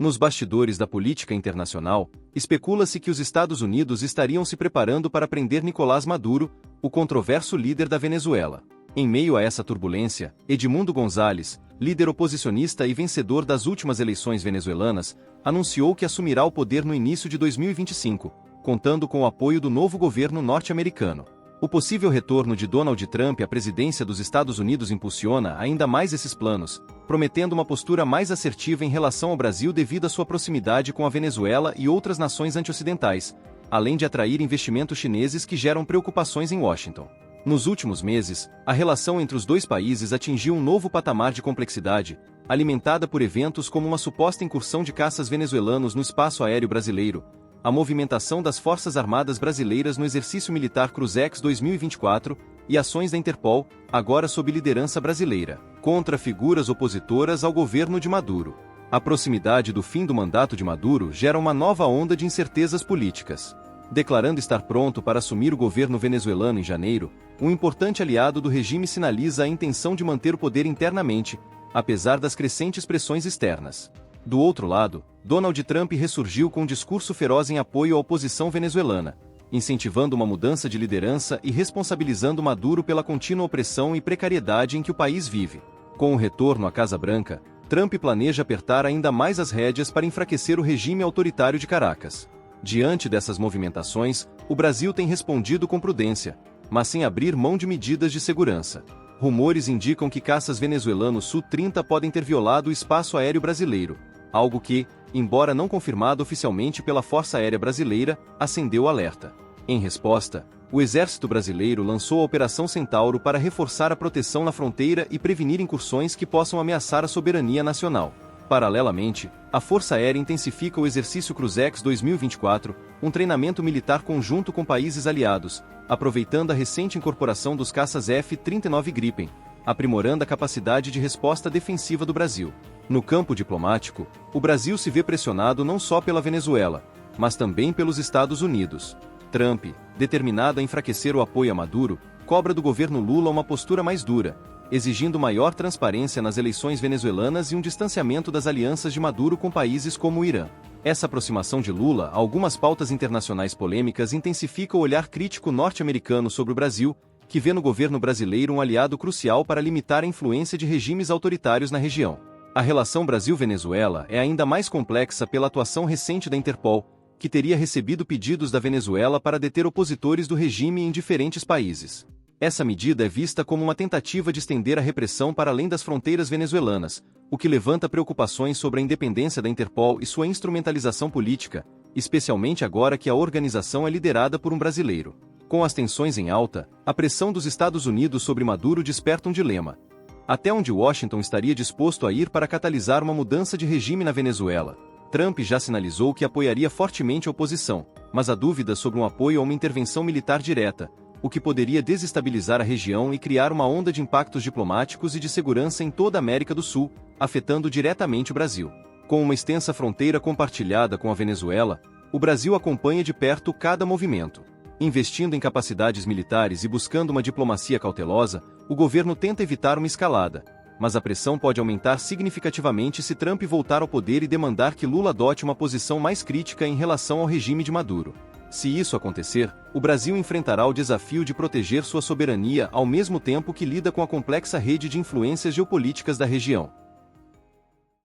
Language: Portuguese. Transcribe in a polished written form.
Nos bastidores da política internacional, especula-se que os Estados Unidos estariam se preparando para prender Nicolás Maduro, o controverso líder da Venezuela. Em meio a essa turbulência, Edmundo González, líder oposicionista e vencedor das últimas eleições venezuelanas, anunciou que assumirá o poder no início de 2025, contando com o apoio do novo governo norte-americano. O possível retorno de Donald Trump à presidência dos Estados Unidos impulsiona ainda mais esses planos, prometendo uma postura mais assertiva em relação ao Brasil devido à sua proximidade com a Venezuela e outras nações anti-ocidentais, além de atrair investimentos chineses que geram preocupações em Washington. Nos últimos meses, a relação entre os dois países atingiu um novo patamar de complexidade, alimentada por eventos como uma suposta incursão de caças venezuelanos no espaço aéreo brasileiro, a movimentação das Forças Armadas Brasileiras no exercício militar Cruzex 2024 e ações da Interpol, agora sob liderança brasileira, contra figuras opositoras ao governo de Maduro. A proximidade do fim do mandato de Maduro gera uma nova onda de incertezas políticas. Declarando estar pronto para assumir o governo venezuelano em janeiro, um importante aliado do regime sinaliza a intenção de manter o poder internamente, apesar das crescentes pressões externas. Do outro lado, Donald Trump ressurgiu com um discurso feroz em apoio à oposição venezuelana, incentivando uma mudança de liderança e responsabilizando Maduro pela contínua opressão e precariedade em que o país vive. Com o retorno à Casa Branca, Trump planeja apertar ainda mais as rédeas para enfraquecer o regime autoritário de Caracas. Diante dessas movimentações, o Brasil tem respondido com prudência, mas sem abrir mão de medidas de segurança. Rumores indicam que caças venezuelanos Su-30 podem ter violado o espaço aéreo brasileiro, algo que, embora não confirmado oficialmente pela Força Aérea Brasileira, acendeu o alerta. Em resposta, o Exército Brasileiro lançou a Operação Centauro para reforçar a proteção na fronteira e prevenir incursões que possam ameaçar a soberania nacional. Paralelamente, a Força Aérea intensifica o exercício Cruzex 2024, um treinamento militar conjunto com países aliados, aproveitando a recente incorporação dos caças F-39 Gripen, aprimorando a capacidade de resposta defensiva do Brasil. No campo diplomático, o Brasil se vê pressionado não só pela Venezuela, mas também pelos Estados Unidos. Trump, determinado a enfraquecer o apoio a Maduro, cobra do governo Lula uma postura mais dura, exigindo maior transparência nas eleições venezuelanas e um distanciamento das alianças de Maduro com países como o Irã. Essa aproximação de Lula a algumas pautas internacionais polêmicas intensifica o olhar crítico norte-americano sobre o Brasil, que vê no governo brasileiro um aliado crucial para limitar a influência de regimes autoritários na região. A relação Brasil-Venezuela é ainda mais complexa pela atuação recente da Interpol, que teria recebido pedidos da Venezuela para deter opositores do regime em diferentes países. Essa medida é vista como uma tentativa de estender a repressão para além das fronteiras venezuelanas, o que levanta preocupações sobre a independência da Interpol e sua instrumentalização política, especialmente agora que a organização é liderada por um brasileiro. Com as tensões em alta, a pressão dos Estados Unidos sobre Maduro desperta um dilema. Até onde Washington estaria disposto a ir para catalisar uma mudança de regime na Venezuela? Trump já sinalizou que apoiaria fortemente a oposição, mas há dúvidas sobre um apoio a uma intervenção militar direta, o que poderia desestabilizar a região e criar uma onda de impactos diplomáticos e de segurança em toda a América do Sul, afetando diretamente o Brasil. Com uma extensa fronteira compartilhada com a Venezuela, o Brasil acompanha de perto cada movimento. Investindo em capacidades militares e buscando uma diplomacia cautelosa, o governo tenta evitar uma escalada, mas a pressão pode aumentar significativamente se Trump voltar ao poder e demandar que Lula adote uma posição mais crítica em relação ao regime de Maduro. Se isso acontecer, o Brasil enfrentará o desafio de proteger sua soberania ao mesmo tempo que lida com a complexa rede de influências geopolíticas da região.